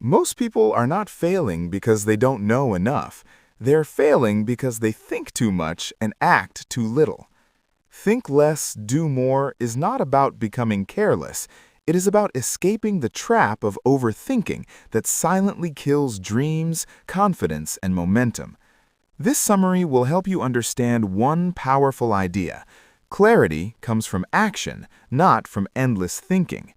Most people are not failing because they don't know enough. They're failing because they think too much and act too little. Think less, do more is not about becoming careless. It is about escaping the trap of overthinking that silently kills dreams, confidence, and momentum. This summary will help you understand one powerful idea. Clarity comes from action, not from endless thinking.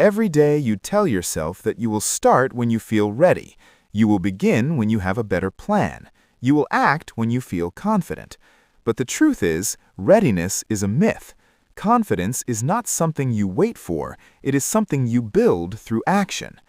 Every day you tell yourself that you will start when you feel ready. You will begin when you have a better plan. You will act when you feel confident. But the truth is, readiness is a myth. Confidence is not something you wait for, it is something you build through action.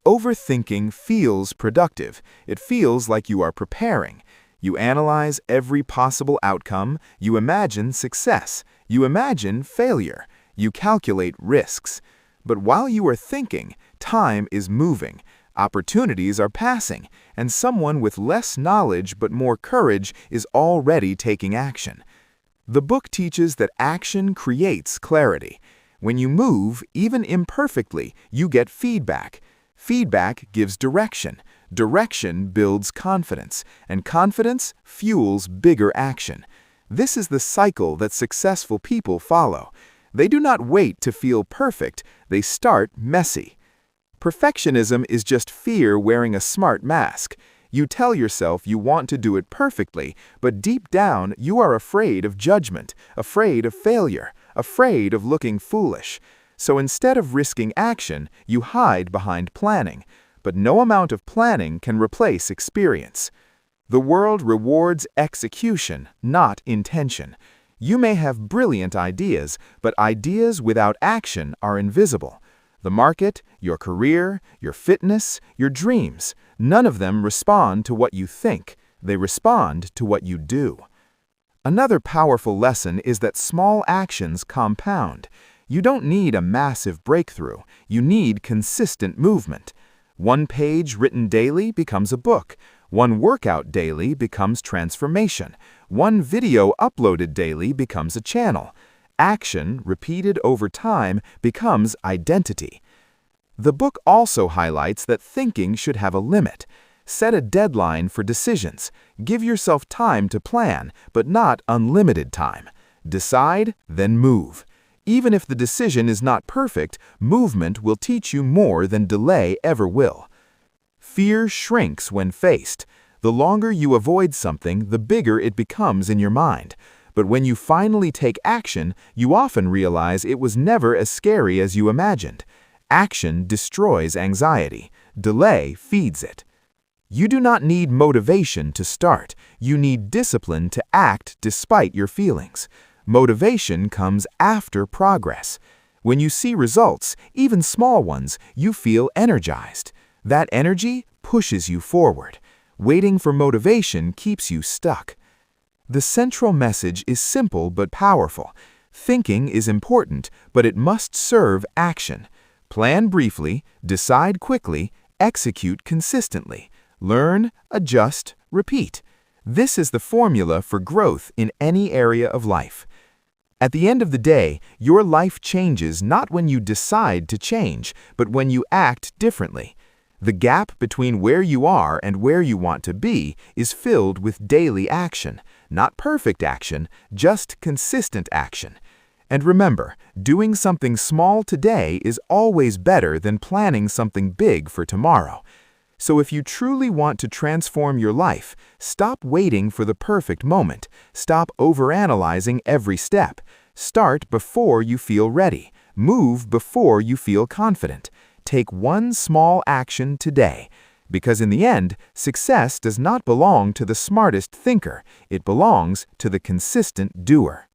Overthinking feels productive. It feels like you are preparing. You analyze every possible outcome, you imagine success, you imagine failure, you calculate risks. But while you are thinking, time is moving, opportunities are passing, and someone with less knowledge but more courage is already taking action. The book teaches that action creates clarity. When you move, even imperfectly, you get feedback. Feedback gives direction. Direction builds confidence, and confidence fuels bigger action. This is the cycle that successful people follow. They do not wait to feel perfect, they start messy. Perfectionism is just fear wearing a smart mask. You tell yourself you want to do it perfectly, but deep down you are afraid of judgment, afraid of failure, afraid of looking foolish. So instead of risking action, you hide behind planning. But no amount of planning can replace experience. The world rewards execution, not intention. You may have brilliant ideas, but ideas without action are invisible. The market, your career, your fitness, your dreams, none of them respond to what you think. They respond to what you do. Another powerful lesson is that small actions compound. You don't need a massive breakthrough. You need consistent movement. One page written daily becomes a book. One workout daily becomes transformation. One video uploaded daily becomes a channel. Action, repeated over time, becomes identity. The book also highlights that thinking should have a limit. Set a deadline for decisions. Give yourself time to plan, but not unlimited time. Decide, then move. Even if the decision is not perfect, movement will teach you more than delay ever will. Fear shrinks when faced. The longer you avoid something, the bigger it becomes in your mind. But when you finally take action, you often realize it was never as scary as you imagined. Action destroys anxiety. Delay feeds it. You do not need motivation to start. You need discipline to act despite your feelings. Motivation comes after progress. When you see results, even small ones, you feel energized. That energy pushes you forward. Waiting for motivation keeps you stuck. The central message is simple but powerful. Thinking is important, but it must serve action. Plan briefly, decide quickly, execute consistently. Learn, adjust, repeat. This is the formula for growth in any area of life. At the end of the day, your life changes not when you decide to change, but when you act differently. The gap between where you are and where you want to be is filled with daily action, not perfect action, just consistent action. And remember, doing something small today is always better than planning something big for tomorrow. So if you truly want to transform your life, stop waiting for the perfect moment. Stop overanalyzing every step. Start before you feel ready. Move before you feel confident. Take one small action today. Because in the end, success does not belong to the smartest thinker. It belongs to the consistent doer.